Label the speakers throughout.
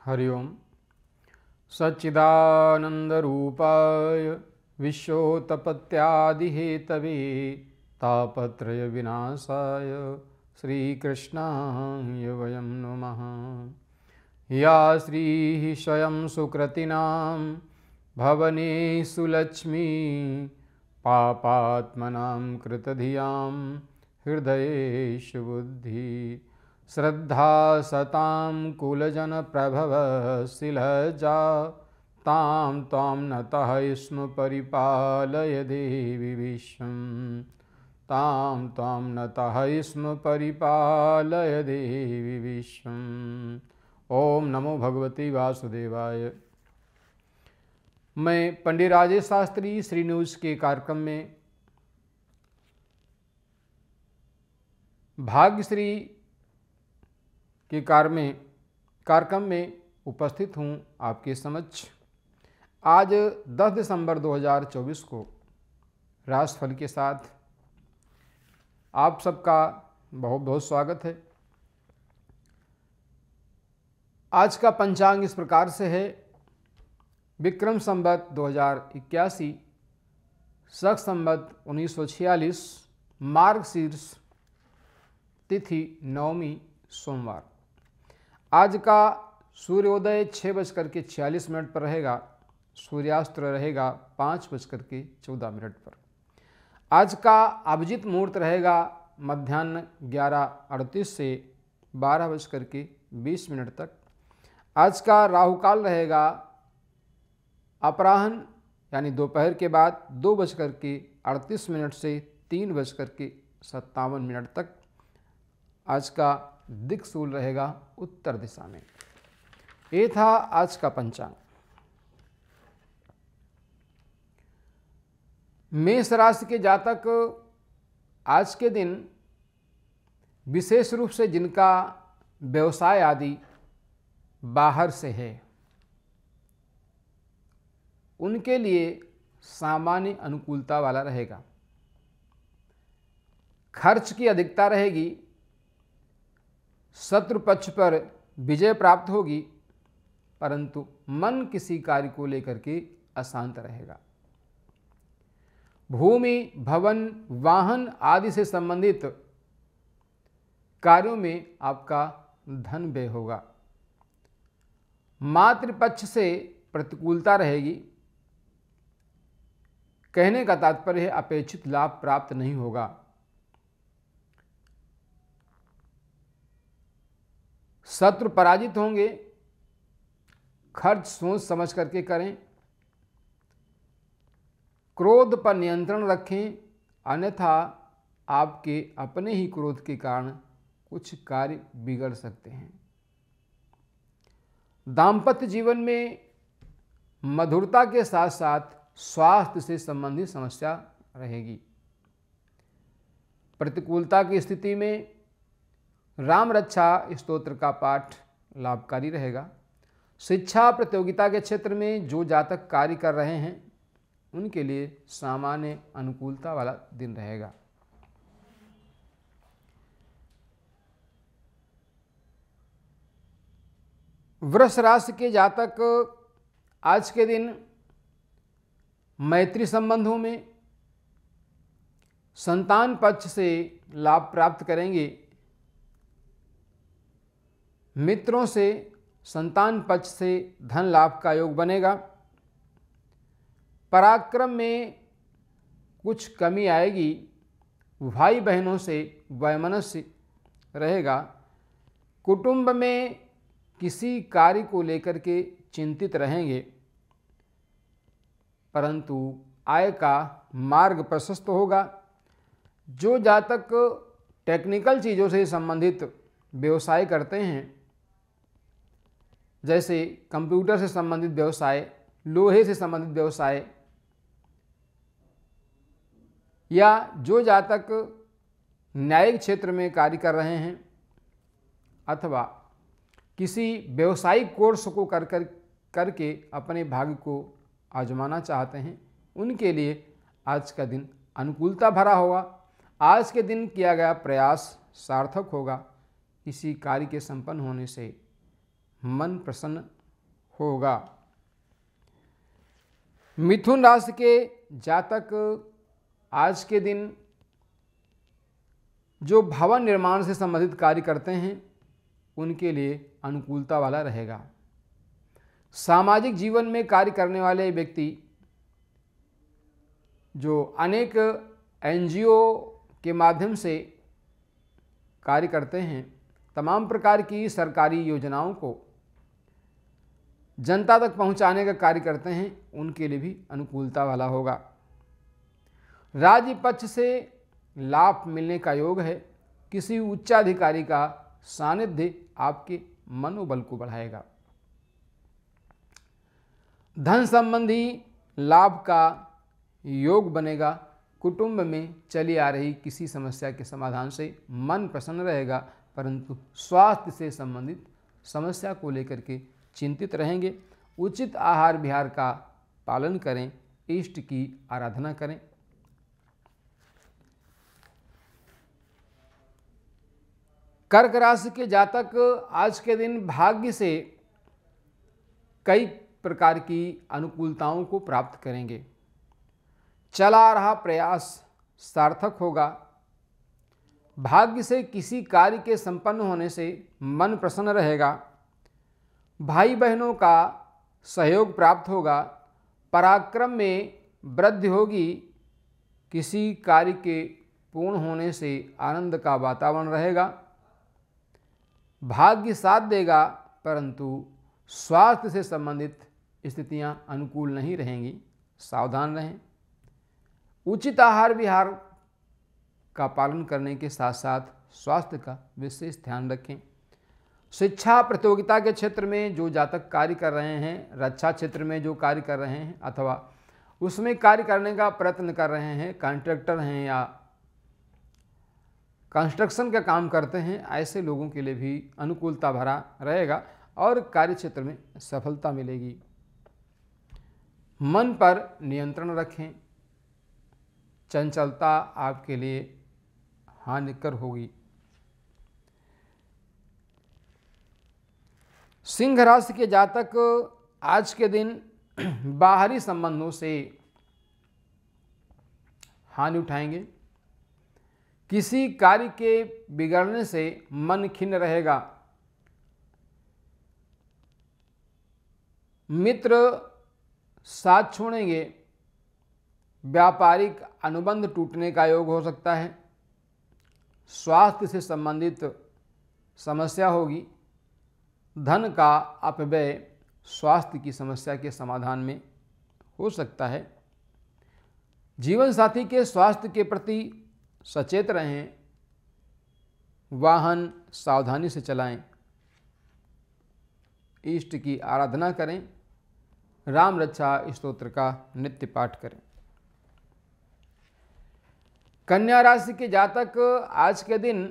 Speaker 1: हरि ओम। सच्चिदानंदरूपाय विश्वोत्पत्त्यादिहेतवे तापत्रय विनाशाय श्रीकृष्णाय वयं नमः। या श्रीः स्वयं सुकृतिनां भवनेषु लक्ष्मी पापात्मनां कृतधियां हृदयेषु बुद्धि श्रद्धा सतां कुलजनप्रभवशिलजा तां त्वां नतः स्म परिपालय देवि विश्वं तां त्वां नतः स्म परिपालय देवि विश्वम्। ओम नमो भगवते वासुदेवाय। मैं पंडित राजेश शास्त्री श्री न्यूज़ के कार्यक्रम में भाग्यश्री के कार्यक्रम में उपस्थित हूँ आपके समक्ष। आज 10 दिसंबर 2024 को राशिफल के साथ आप सबका बहुत बहुत स्वागत है। आज का पंचांग इस प्रकार से है। विक्रम संवत 2081, शक संवत 1946, मार्गशीर्ष तिथि नवमी सोमवार। आज का सूर्योदय 6:46 पर रहेगा। सूर्यास्त रहेगा 5:14 पर। आज का अभिजित मुहूर्त रहेगा मध्याह्न 11:38 से 12:20 तक। आज का राहुकाल रहेगा अपराह्न यानी दोपहर के बाद 2:38 से 3:57 तक। आज का दिक्सूल रहेगा उत्तर दिशा में। ये था आज का पंचांग। मेष राशि के जातक आज के दिन विशेष रूप से जिनका व्यवसाय आदि बाहर से है उनके लिए सामान्य अनुकूलता वाला रहेगा। खर्च की अधिकता रहेगी। शत्रु पक्ष पर विजय प्राप्त होगी, परंतु मन किसी कार्य को लेकर के अशांत रहेगा। भूमि, भवन, वाहन आदि से संबंधित कार्यों में आपका धन व्यय होगा। मातृपक्ष से प्रतिकूलता रहेगी। कहने का तात्पर्य है अपेक्षित लाभ प्राप्त नहीं होगा। शत्रु पराजित होंगे। खर्च सोच समझ करके करें। क्रोध पर नियंत्रण रखें, अन्यथा आपके अपने ही क्रोध के कारण कुछ कार्य बिगड़ सकते हैं। दाम्पत्य जीवन में मधुरता के साथ साथ स्वास्थ्य से संबंधित समस्या रहेगी। प्रतिकूलता की स्थिति में राम रक्षा स्तोत्र का पाठ लाभकारी रहेगा। शिक्षा प्रतियोगिता के क्षेत्र में जो जातक कार्य कर रहे हैं उनके लिए सामान्य अनुकूलता वाला दिन रहेगा। वृष राशि के जातक आज के दिन मैत्री संबंधों में संतान पक्ष से लाभ प्राप्त करेंगे। मित्रों से संतान पक्ष से धन लाभ का योग बनेगा। पराक्रम में कुछ कमी आएगी। भाई बहनों से वैमनस्य रहेगा। कुटुंब में किसी कार्य को लेकर के चिंतित रहेंगे, परंतु आय का मार्ग प्रशस्त होगा। जो जातक टेक्निकल चीज़ों से संबंधित व्यवसाय करते हैं, जैसे कंप्यूटर से संबंधित व्यवसाय, लोहे से संबंधित व्यवसाय, या जो जातक न्यायिक क्षेत्र में कार्य कर रहे हैं अथवा किसी व्यवसायिक कोर्स को करके अपने भाग्य को आजमाना चाहते हैं, उनके लिए आज का दिन अनुकूलता भरा होगा। आज के दिन किया गया प्रयास सार्थक होगा। किसी कार्य के संपन्न होने से मन प्रसन्न होगा। मिथुन राशि के जातक आज के दिन जो भवन निर्माण से संबंधित कार्य करते हैं उनके लिए अनुकूलता वाला रहेगा। सामाजिक जीवन में कार्य करने वाले व्यक्ति जो अनेक एनजीओ के माध्यम से कार्य करते हैं, तमाम प्रकार की सरकारी योजनाओं को जनता तक पहुंचाने का कार्य करते हैं, उनके लिए भी अनुकूलता वाला होगा। राज्य पक्ष से लाभ मिलने का योग है। किसी उच्चाधिकारी का सानिध्य आपके मनोबल को बढ़ाएगा। धन संबंधी लाभ का योग बनेगा। कुटुंब में चली आ रही किसी समस्या के समाधान से मन प्रसन्न रहेगा, परंतु स्वास्थ्य से संबंधित समस्या को लेकर के चिंतित रहेंगे। उचित आहार विहार का पालन करें, इष्ट की आराधना करें। कर्क राशि के जातक आज के दिन भाग्य से कई प्रकार की अनुकूलताओं को प्राप्त करेंगे। चला आ रहा प्रयास सार्थक होगा। भाग्य से किसी कार्य के संपन्न होने से मन प्रसन्न रहेगा। भाई बहनों का सहयोग प्राप्त होगा। पराक्रम में वृद्धि होगी। किसी कार्य के पूर्ण होने से आनंद का वातावरण रहेगा। भाग्य साथ देगा, परंतु स्वास्थ्य से संबंधित स्थितियां अनुकूल नहीं रहेंगी, सावधान रहें। उचित आहार विहार का पालन करने के साथ साथ स्वास्थ्य का विशेष ध्यान रखें। शिक्षा प्रतियोगिता के क्षेत्र में जो जातक कार्य कर रहे हैं, रक्षा क्षेत्र में जो कार्य कर रहे हैं अथवा उसमें कार्य करने का प्रयत्न कर रहे हैं, कॉन्ट्रैक्टर हैं या कंस्ट्रक्शन का काम करते हैं, ऐसे लोगों के लिए भी अनुकूलता भरा रहेगा और कार्य क्षेत्र में सफलता मिलेगी। मन पर नियंत्रण रखें। चंचलता आपके लिए हानिकर होगी। सिंह राशि के जातक आज के दिन बाहरी संबंधों से हानि उठाएंगे। किसी कार्य के बिगड़ने से मन खिन्न रहेगा। मित्र साथ छोड़ेंगे। व्यापारिक अनुबंध टूटने का योग हो सकता है। स्वास्थ्य से संबंधित समस्या होगी। धन का अपव्यय स्वास्थ्य की समस्या के समाधान में हो सकता है। जीवन साथी के स्वास्थ्य के प्रति सचेत रहें। वाहन सावधानी से चलाएं। इष्ट की आराधना करें। राम रक्षा स्तोत्र का नित्य पाठ करें। कन्या राशि के जातक आज के दिन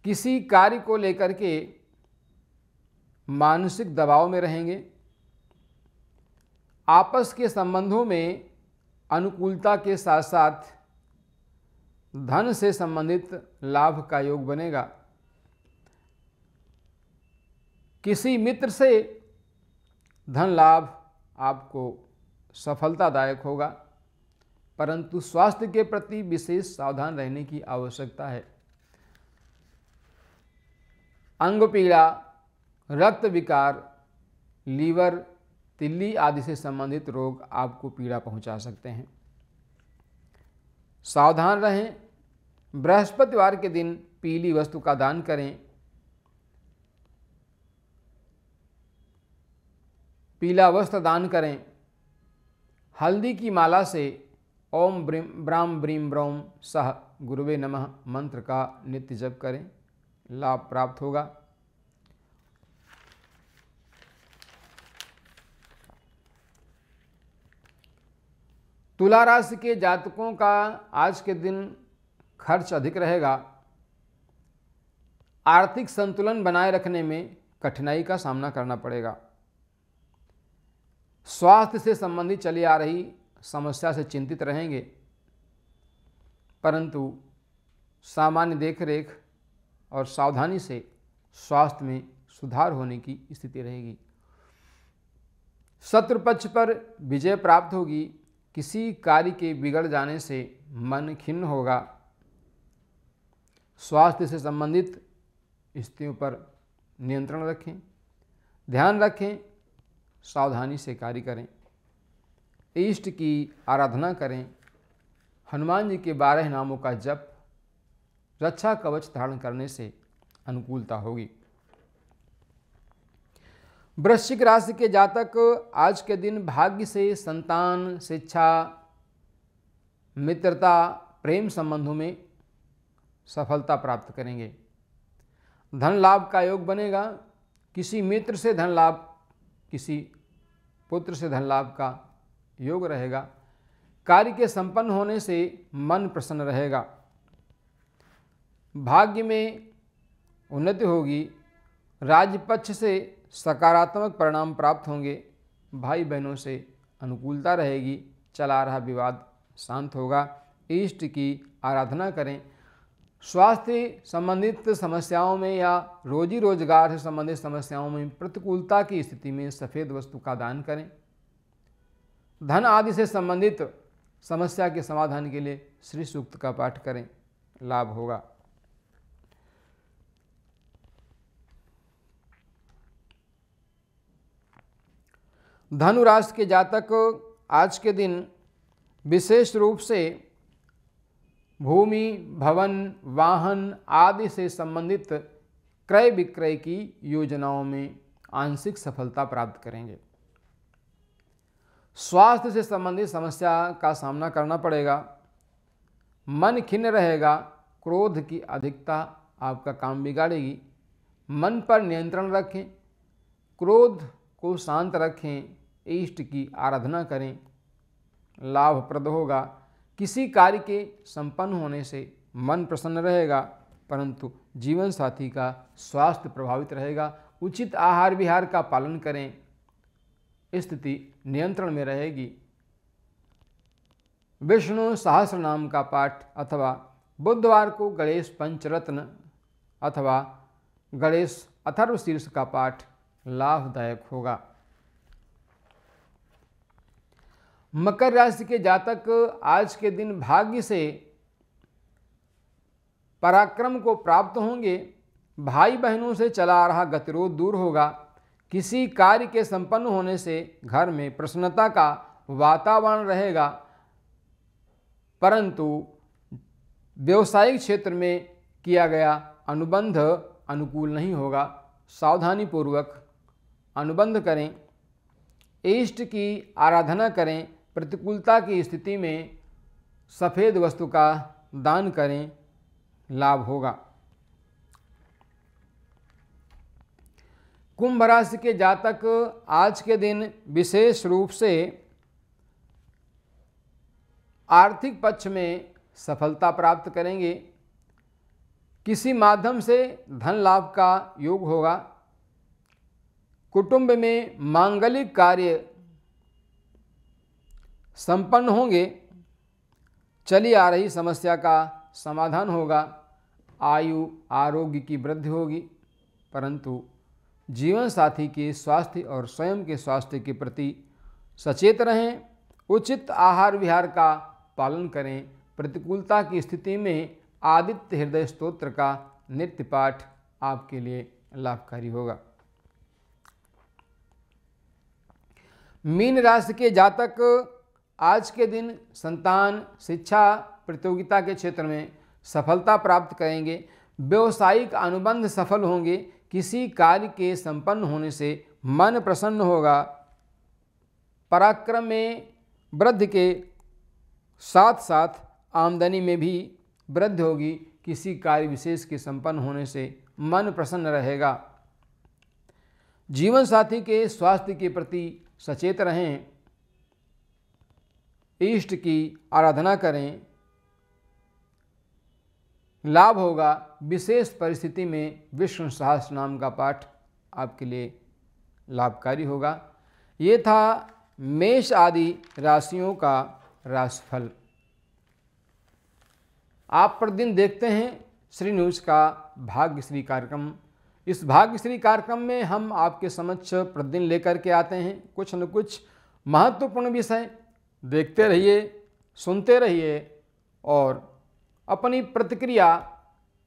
Speaker 1: किसी कार्य को लेकर के मानसिक दबाव में रहेंगे। आपस के संबंधों में अनुकूलता के साथ साथ धन से संबंधित लाभ का योग बनेगा। किसी मित्र से धन लाभ आपको सफलतादायक होगा, परंतु स्वास्थ्य के प्रति विशेष सावधान रहने की आवश्यकता है। अंग पीड़ा, रक्त विकार, लीवर, तिल्ली आदि से संबंधित रोग आपको पीड़ा पहुंचा सकते हैं। सावधान रहें। बृहस्पतिवार के दिन पीली वस्तु का दान करें। पीला वस्त्र दान करें। हल्दी की माला से ओम ब्राम ब्रीम ब्रौम सह गुरुवे नमः मंत्र का नित्य जप करें। लाभ प्राप्त होगा। तुला राशि के जातकों का आज के दिन खर्च अधिक रहेगा। आर्थिक संतुलन बनाए रखने में कठिनाई का सामना करना पड़ेगा। स्वास्थ्य से संबंधित चली आ रही समस्या से चिंतित रहेंगे, परंतु सामान्य देखरेख और सावधानी से स्वास्थ्य में सुधार होने की स्थिति रहेगी। शत्रु पक्ष पर विजय प्राप्त होगी। किसी कार्य के बिगड़ जाने से मन खिन्न होगा। स्वास्थ्य से संबंधित स्थितियों पर नियंत्रण रखें, ध्यान रखें, सावधानी से कार्य करें, इष्ट की आराधना करें, हनुमान जी के 12 नामों का जप, रक्षा कवच धारण करने से अनुकूलता होगी। वृश्चिक राशि के जातक आज के दिन भाग्य से संतान, शिक्षा, मित्रता, प्रेम संबंधों में सफलता प्राप्त करेंगे। धन लाभ का योग बनेगा। किसी मित्र से धन लाभ, किसी पुत्र से धन लाभ का योग रहेगा। कार्य के संपन्न होने से मन प्रसन्न रहेगा। भाग्य में उन्नति होगी। राज्य पक्ष से सकारात्मक परिणाम प्राप्त होंगे। भाई बहनों से अनुकूलता रहेगी। चला रहा विवाद शांत होगा। इष्ट की आराधना करें। स्वास्थ्य संबंधित समस्याओं में या रोजी रोजगार से संबंधित समस्याओं में प्रतिकूलता की स्थिति में सफ़ेद वस्तु का दान करें। धन आदि से संबंधित समस्या के समाधान के लिए श्री सूक्त का पाठ करें, लाभ होगा। धनु राशि के जातक आज के दिन विशेष रूप से भूमि, भवन, वाहन आदि से संबंधित क्रय विक्रय की योजनाओं में आंशिक सफलता प्राप्त करेंगे। स्वास्थ्य से संबंधित समस्या का सामना करना पड़ेगा। मन खिन्न रहेगा। क्रोध की अधिकता आपका काम बिगाड़ेगी। मन पर नियंत्रण रखें, क्रोध को शांत रखें, इष्ट की आराधना करें, लाभप्रद होगा। किसी कार्य के संपन्न होने से मन प्रसन्न रहेगा, परंतु जीवन साथी का स्वास्थ्य प्रभावित रहेगा। उचित आहार विहार का पालन करें, स्थिति नियंत्रण में रहेगी। विष्णु सहस्र नाम का पाठ अथवा बुधवार को गणेश पंचरत्न अथवा गणेश अथर्व शीर्ष का पाठ लाभदायक होगा। मकर राशि के जातक आज के दिन भाग्य से पराक्रम को प्राप्त होंगे। भाई बहनों से चला आ रहा गतिरोध दूर होगा। किसी कार्य के संपन्न होने से घर में प्रसन्नता का वातावरण रहेगा, परंतु व्यवसायिक क्षेत्र में किया गया अनुबंध अनुकूल नहीं होगा। सावधानी पूर्वक अनुबंध करें, इष्ट की आराधना करें। प्रतिकूलता की स्थिति में सफ़ेद वस्तु का दान करें, लाभ होगा। कुंभ राशि के जातक आज के दिन विशेष रूप से आर्थिक पक्ष में सफलता प्राप्त करेंगे। किसी माध्यम से धन लाभ का योग होगा। कुटुंब में मांगलिक कार्य संपन्न होंगे। चली आ रही समस्या का समाधान होगा। आयु आरोग्य की वृद्धि होगी, परंतु जीवन साथी के स्वास्थ्य और स्वयं के स्वास्थ्य के प्रति सचेत रहें। उचित आहार विहार का पालन करें। प्रतिकूलता की स्थिति में आदित्य हृदय स्तोत्र का नित्य पाठ आपके लिए लाभकारी होगा। मीन राशि के जातक आज के दिन संतान, शिक्षा, प्रतियोगिता के क्षेत्र में सफलता प्राप्त करेंगे। व्यवसायिक अनुबंध सफल होंगे। किसी कार्य के संपन्न होने से मन प्रसन्न होगा। पराक्रम में वृद्धि के साथ साथ आमदनी में भी वृद्धि होगी। किसी कार्य विशेष के संपन्न होने से मन प्रसन्न रहेगा। जीवन साथी के स्वास्थ्य के प्रति सचेत रहें। इष्ट की आराधना करें, लाभ होगा। विशेष परिस्थिति में विष्णु सहस्र नाम का पाठ आपके लिए लाभकारी होगा। ये था मेष आदि राशियों का राशिफल। आप प्रतिदिन देखते हैं श्री न्यूज़ का भाग्यश्री कार्यक्रम। इस भाग्यश्री कार्यक्रम में हम आपके समक्ष प्रतिदिन लेकर के आते हैं कुछ न कुछ महत्वपूर्ण विषय। देखते रहिए, सुनते रहिए और अपनी प्रतिक्रिया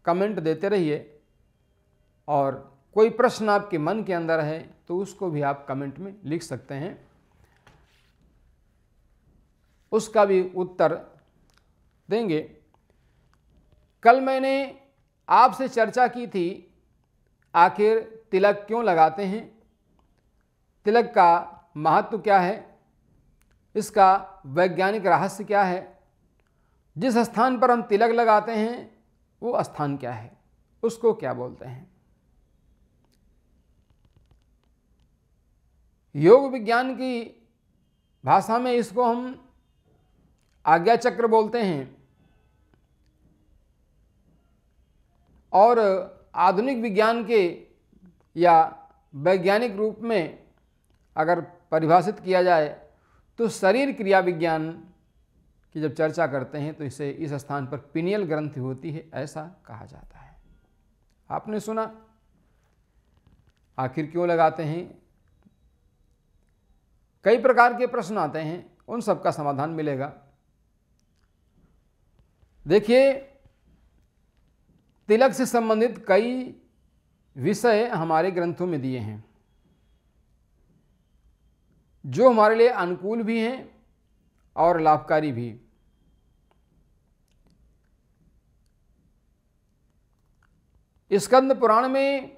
Speaker 1: कमेंट देते रहिए। और कोई प्रश्न आपके मन के अंदर है तो उसको भी आप कमेंट में लिख सकते हैं, उसका भी उत्तर देंगे। कल मैंने आपसे चर्चा की थी आखिर तिलक क्यों लगाते हैं, तिलक का महत्व क्या है, इसका वैज्ञानिक रहस्य क्या है, जिस स्थान पर हम तिलक लगाते हैं वो स्थान क्या है, उसको क्या बोलते हैं। योग विज्ञान की भाषा में इसको हम आज्ञा चक्र बोलते हैं और आधुनिक विज्ञान के या वैज्ञानिक रूप में अगर परिभाषित किया जाए तो शरीर क्रिया विज्ञान की जब चर्चा करते हैं तो इसे इस स्थान पर पिनियल ग्रंथि होती है ऐसा कहा जाता है। आपने सुना आखिर क्यों लगाते हैं, कई प्रकार के प्रश्न आते हैं, उन सब का समाधान मिलेगा। देखिए, तिलक से संबंधित कई विषय हमारे ग्रंथों में दिए हैं जो हमारे लिए अनुकूल भी हैं और लाभकारी भी। स्कंद पुराण में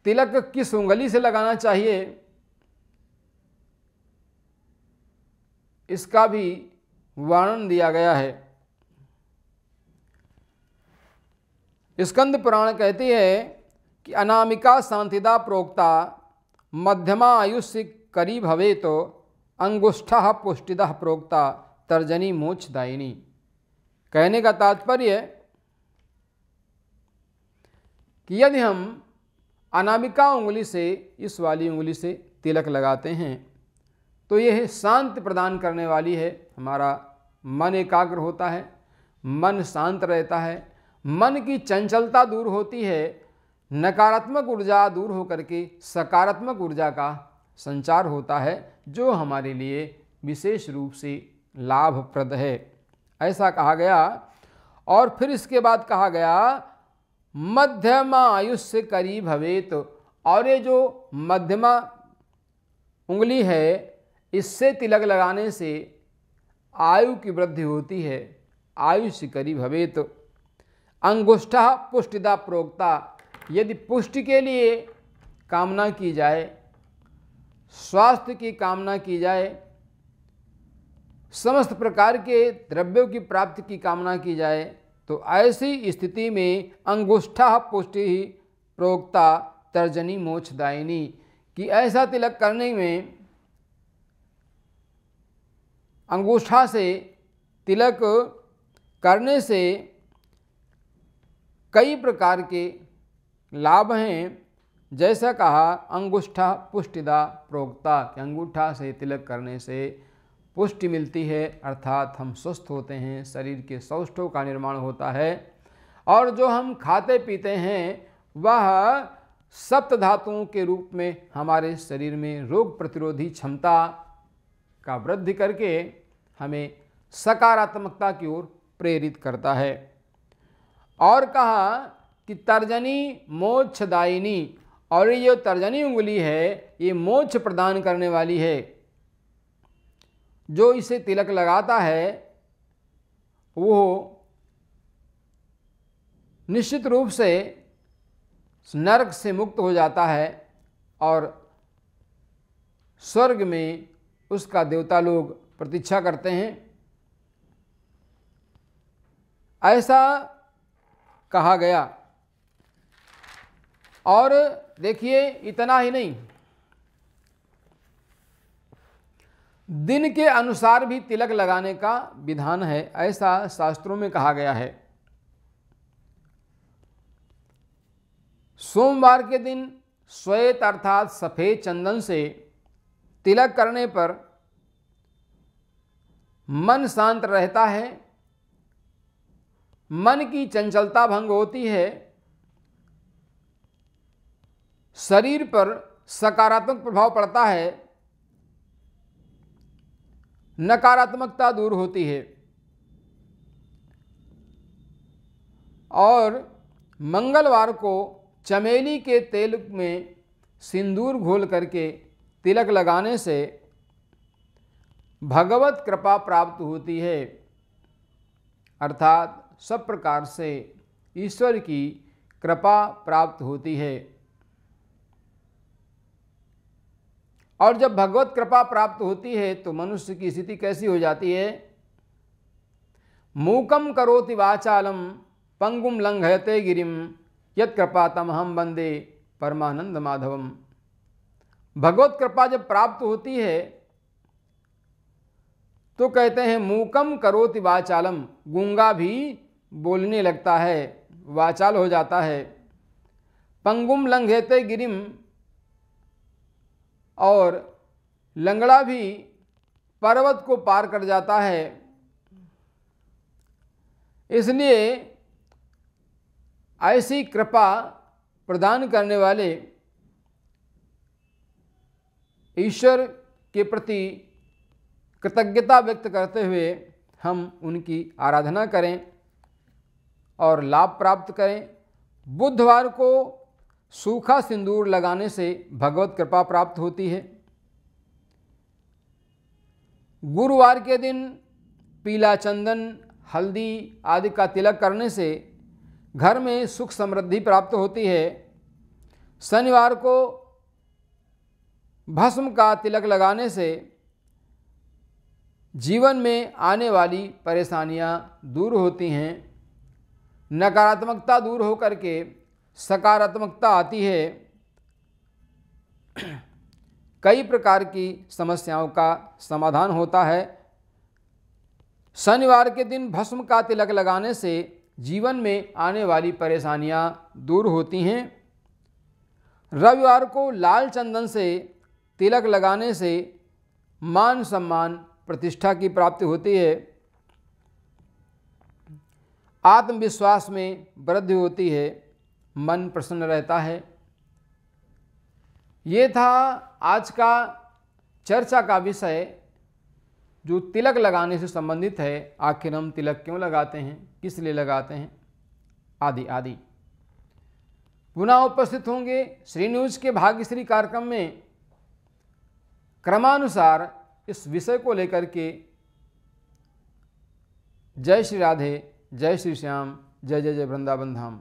Speaker 1: तिलक किस उंगली से लगाना चाहिए इसका भी वर्णन दिया गया है। स्कंद पुराण कहती है कि अनामिका शांतिदा प्रोक्ता मध्यमा आयुष्य करी भवे तो अंगुष्ठा पुष्टिदा प्रोक्ता तर्जनी मोक्षदायिनी। कहने का तात्पर्य कि यदि हम अनामिका उंगली से, इस वाली उंगली से तिलक लगाते हैं तो यह शांति प्रदान करने वाली है। हमारा मन एकाग्र होता है, मन शांत रहता है, मन की चंचलता दूर होती है, नकारात्मक ऊर्जा दूर होकर के सकारात्मक ऊर्जा का संचार होता है जो हमारे लिए विशेष रूप से लाभप्रद है, ऐसा कहा गया। और फिर इसके बाद कहा गया मध्यमा आयुष्य करी भवेत। और ये जो मध्यमा उंगली है इससे तिलक लगाने से आयु की वृद्धि होती है, आयुष्य करी भवेत। अंगुष्ठा पुष्टिदा प्रोक्ता, यदि पुष्टि के लिए कामना की जाए, स्वास्थ्य की कामना की जाए, समस्त प्रकार के द्रव्यों की प्राप्ति की कामना की जाए तो ऐसी स्थिति में अंगुष्ठा पुष्टि ही प्रोक्ता तर्जनी मोक्षदायिनी, कि ऐसा तिलक करने में अंगूठा से तिलक करने से कई प्रकार के लाभ हैं। जैसा कहा अंगुष्ठा पुष्टिदा प्रोक्ता, कि अंगूठा से तिलक करने से पुष्टि मिलती है, अर्थात हम स्वस्थ होते हैं, शरीर के सौष्ठवों का निर्माण होता है और जो हम खाते पीते हैं वह सप्त धातुओं के रूप में हमारे शरीर में रोग प्रतिरोधी क्षमता का वृद्धि करके हमें सकारात्मकता की ओर प्रेरित करता है। और कहा कि तर्जनी मोक्षदायिनी, और ये तर्जनी उंगली है ये मोक्ष प्रदान करने वाली है। जो इसे तिलक लगाता है वो निश्चित रूप से नरक से मुक्त हो जाता है और स्वर्ग में उसका देवता लोग प्रतीक्षा करते हैं, ऐसा कहा गया। और देखिए, इतना ही नहीं, दिन के अनुसार भी तिलक लगाने का विधान है, ऐसा शास्त्रों में कहा गया है। सोमवार के दिन श्वेत अर्थात सफ़ेद चंदन से तिलक करने पर मन शांत रहता है, मन की चंचलता भंग होती है, शरीर पर सकारात्मक प्रभाव पड़ता है, नकारात्मकता दूर होती है। और मंगलवार को चमेली के तेल में सिंदूर घोल करके तिलक लगाने से भगवत कृपा प्राप्त होती है, अर्थात सब प्रकार से ईश्वर की कृपा प्राप्त होती है। और जब भगवत कृपा प्राप्त होती है तो मनुष्य की स्थिति कैसी हो जाती है? मूकम करोति वाचालम पंगुम लंघयते गिरिम यत् कृपातम हम वंदे परमानंद माधवम। भगवत कृपा जब प्राप्त होती है तो कहते हैं मूकम करोति वाचालम, गूंगा भी बोलने लगता है, वाचाल हो जाता है। पंगुम लंघयते गिरिम, और लंगड़ा भी पर्वत को पार कर जाता है। इसलिए ऐसी कृपा प्रदान करने वाले ईश्वर के प्रति कृतज्ञता व्यक्त करते हुए हम उनकी आराधना करें और लाभ प्राप्त करें। बुधवार को सूखा सिंदूर लगाने से भगवत कृपा प्राप्त होती है। गुरुवार के दिन पीला चंदन, हल्दी आदि का तिलक करने से घर में सुख समृद्धि प्राप्त होती है। शनिवार को भस्म का तिलक लगाने से जीवन में आने वाली परेशानियां दूर होती हैं, नकारात्मकता दूर होकर के सकारात्मकता आती है। कई प्रकार की समस्याओं का समाधान होता है। शनिवार के दिन भस्म का तिलक लगाने से जीवन में आने वाली परेशानियां दूर होती हैं। रविवार को लाल चंदन से तिलक लगाने से मान सम्मान प्रतिष्ठा की प्राप्ति होती है। आत्मविश्वास में वृद्धि होती है, मन प्रसन्न रहता है। ये था आज का चर्चा का विषय जो तिलक लगाने से संबंधित है। आखिर हम तिलक क्यों लगाते हैं, किस लिए लगाते हैं, आदि आदि। पुनः उपस्थित होंगे श्री न्यूज के भाग्यश्री कार्यक्रम में क्रमानुसार इस विषय को लेकर के। जय श्री राधे, जय श्री श्याम, जय जय जय वृंदावन धाम।